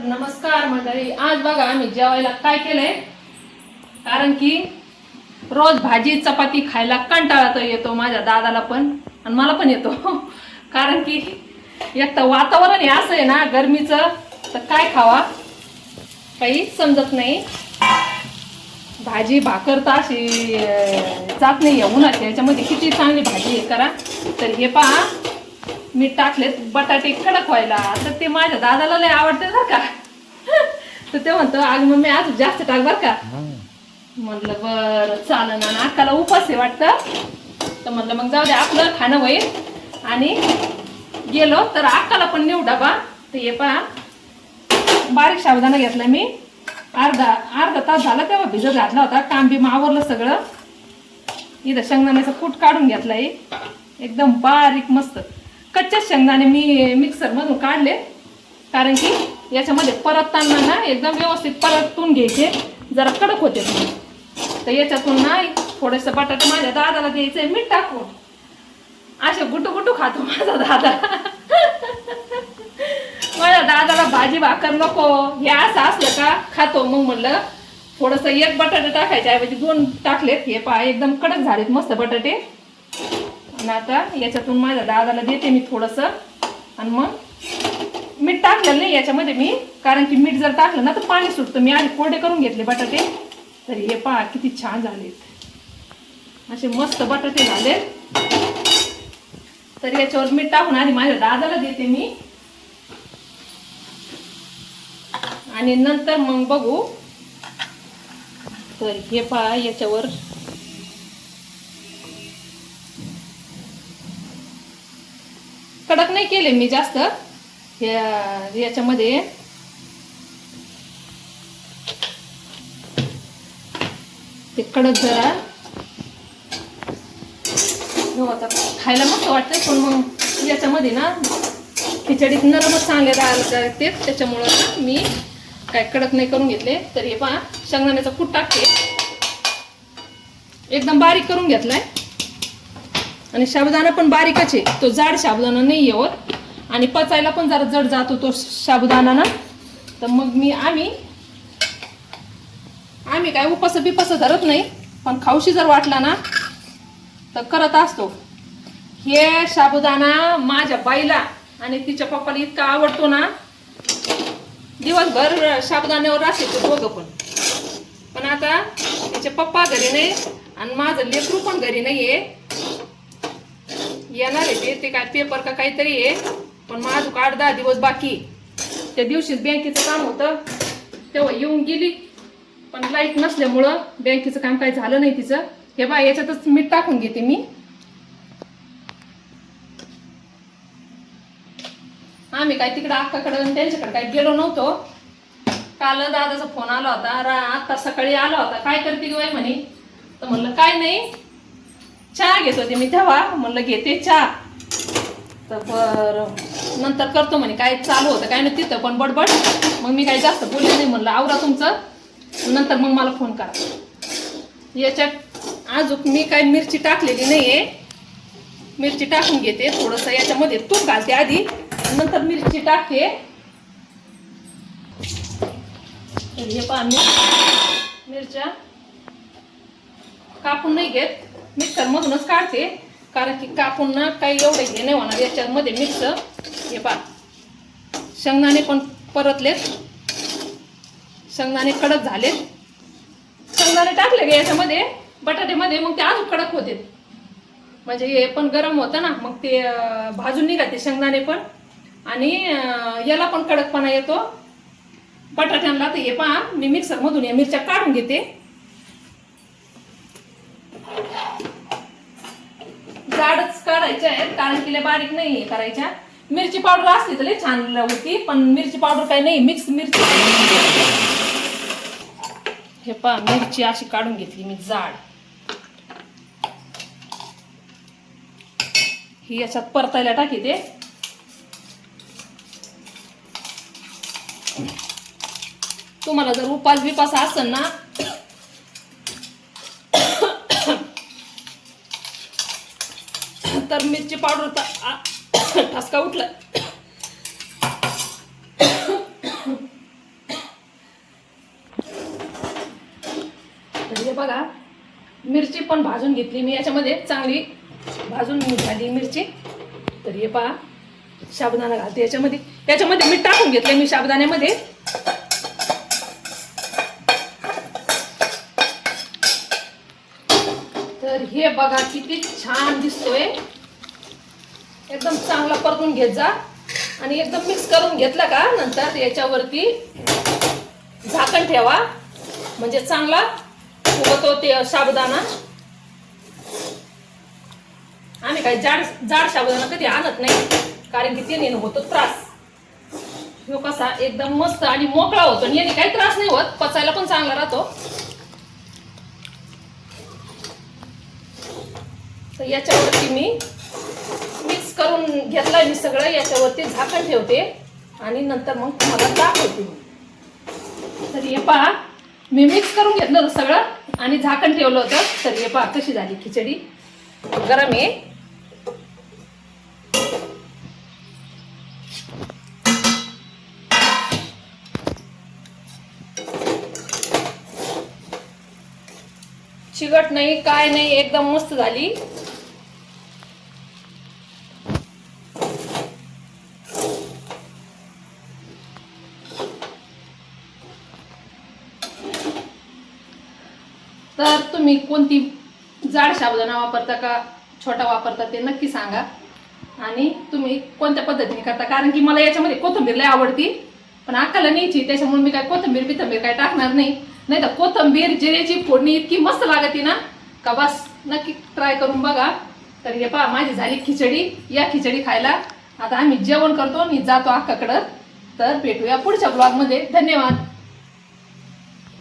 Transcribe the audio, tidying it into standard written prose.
नमस्कार मंडळी. आज बघा आम्ही जेवायला काय केलंय, कारण की रोज भाजी चपाती खायला कंटाळा तर येतो माझ्या दादाला पण आणि मला पण येतो. कारण की एक तर वातावरण हे असं आहे ना गरमीचं, तर काय खावा काही समजत नाही. भाजी भाकर तर अशी जात नाही आहे उन्हाच्या याच्यामध्ये. किती चांगली भाजी आहे करा. तर हे पहा मी टाकलेत बटाटे कडक व्हायला, तर ते माझ्या दादाला लय आवडते बरं का. तर ते म्हणतो आज मम्मी आज जास्त टाक बरं का. म्हटलं बरं चालेल ना, अक्काला उपास आहे वाटतं. तर म्हटलं मग जाऊ दे आपलं खाणं होईल. आणि गेलो तर अक्काला पण नेऊ डबा. तर हे पहा बारीक साबुदाणा घेतला मी, अर्धा तास झाला तेव्हा भिजत घातला होता. काम बी आवरलं सगळं. इथं शेंगदाण्याचं कूट काढून घेतलाय एकदम बारीक मस्त. कच्चे शेंगदाणे मी मिक्सर मधून काढले, कारण की याच्यामध्ये परतताना ना एकदम व्यवस्थित परतून घ्यायचे, जरा कडक होते. तर याच्यातून ना थोडंसं बटाटे माझ्या दादाला द्यायचंय मीठ टाकून. असे गुटू गुटू खातो माझा दादा. माझ्या दादाला भाजी भाकर नको, हे असं असलं का खातो. मग म्हणलं थोडंसं एक बटाटे टाकायचे ऐवजी 2 टाकलेत. हे पहा एकदम कडक झालेत मस्त बटाटे. आणि आता याच्यातून माझ्या दादाला देते मी थोडंसं. आणि मग मीठ टाकलेलं नाही याच्यामध्ये मी, कारण की मीठ जर टाकलं ना तर पाणी सुटतं. मी आधी कोरडे करून घेतले बटाटे. तर हे पहा किती छान झालेत, असे मस्त बटाटे झाले. तर याच्यावर मीठ टाकून आधी माझ्या दादाला देते मी, आणि नंतर मग बघू. तर हे पहा याच्यावर कडक नाही केले मी जास्त. याच्यामध्ये ते कडक जरा आता खायला मस्त वाटतं, पण मग याच्यामध्ये ना खिचडीत नरमच चांगले राहायला ते, त्याच्यामुळं मी काय कडक नाही करून घेतले. तर हे पहा शेंगदाण्याचा कूट टाकते, एकदम बारीक करून घेतलाय. आणि साबुदाणा पण बारीकच आहे, तो जाड साबुदाणा नाही होत. आणि पचायला पण जरा जड जातो तो साबुदाणा ना. तर मग आम्ही काय उपास बिपास धरत नाही, पण खाऊशी जर वाटला ना तर करत असतो. हे साबुदाणा माझ्या बाईला आणि तिच्या पप्पाला इतका आवडतो ना, दिवसभर साबुदाण्यावर राहते ते दोघं पण. पण आता तिचे पप्पा घरी नाही आणि माझं लेकरू पण घरी नाही आहे. येणार आहे ते काय पेपर का काहीतरी आहे, पण माझं 8-10 दिवस बाकी. त्या दिवशीच बँकेचं काम होतं तेव्हा येऊन गेली, पण लाईट नसल्यामुळं बँकेचं काम काही झालं नाही तिचं. हे बा याच्यातच मीठ टाकून घेते मी. आम्ही काय तिकडं अक्काकडं आणि त्यांच्याकडे काय गेलो नव्हतो. काल दादाचा फोन आला होता, आता सकाळी आला होता. काय करते ग बाई म्हणे. तर म्हणलं काय नाही, चहा घेत होते मी तेव्हा. म्हणलं घेते चहा. तर बरं नंतर करतो म्हणे. काय चालू होतं काय नाही तिथं पण बडबड. मग मी काही जास्त बोलले नाही, म्हणलं आवरा तुमचं नंतर मग मला फोन करा. याच्यात अजून मी काय मिरची टाकलेली नाहीये, मिरची टाकून घेते. थोडंसं याच्यामध्ये तूप घालते आधी, नंतर मिरची टाकते. हे पहा मिरच्या कापून नाही घेत, मिक्सर मधूनच काढते, कारण की कापून ना काही एवढे हे नाही होणार याच्यामध्ये मिक्स. हे पहा शेंगदाणे पण परतलेत, शेंगदाणे कडक झालेत. शेंगदाणे टाकले गे याच्यामध्ये बटाट्यामध्ये, मग ते अजून कडक होते. म्हणजे हे पण गरम होतं ना, मग ते भाजून निघाते शेंगदाणे पण, आणि याला पण कडकपणा येतो बटाट्यांना. तर हे पहा मी मिक्सर मधून या मिरच्या काढून घेते. जाडच काढायच्या आहेत, कारण की बारीक नाही करायच्या. मिरची पावडर असली तर लई छान होती, पण मिरची पावडर काही नाही, मिक्स मिरची. हे पहा मिरची अशी काढून घेतली मी जाड. ही याच्यात परतायला टाकीते. तुम्हाला जर उपास बिपास असेल ना तर मिरची पावडर ठसका उठला बघा मिरची पण भाजून घेतली मी याच्यामध्ये, चांगली भाजून झाली मिरची. तर हे पहा साबुदाणा घालते याच्यामध्ये. याच्यामध्ये मीठ टाकून घेतले मी साबुदाण्यामध्ये. तर हे बघा किती छान दिसतोय. एकदम चांगला परतून घेत जा आणि एकदम मिक्स करून घेतला का नंतर याच्यावरती झाकण ठेवा, म्हणजे चांगला फुगतो ते साबुदाणा. आम्ही काही जाड साबुदाणा कधी आणत नाही, कारण की त्याने होतो त्रास. ह्यो कसा एकदम मस्त आणि मोकळा होतो आणि याने काही त्रास नाही होत, पचायला पण चांगला राहतो. तर याच्यावरती मी मिक्स करून घेतलाय मी सगळं. याच्यावरती झाकण ठेवते आणि नंतर मग तुम्हाला दाखवते. तर हे पहा मी मिक्स करून घेतलं होतं सगळं आणि झाकण ठेवलं होतं. तर हे पहा कशी झाली खिचडी. गरम आहे. चिकट नाही काय नाही, एकदम मस्त झाली. तर तुम्ही कोणती जाड साबुदाणा वापरता का छोटा वापरता ते नक्की सांगा. आणि तुम्ही कोणत्या पद्धतीने करता, कारण की मला याच्यामध्ये कोथिंबीर लय आवडती, पण अक्काला न्यायची त्याच्यामुळे मी काय कोथिंबीर काय टाकणार नाही. नाही तर कोथिंबीर जिऱ्याची फोडणी इतकी मस्त लागते ना का बस. नक्की ट्राय करून बघा. तर हे पहा माझी झाली खिचडी. या खिचडी खायला आता आम्ही जेवण करतो आणि जातो अक्काकडं. तर भेटूया पुढच्या ब्लॉगमध्ये. धन्यवाद.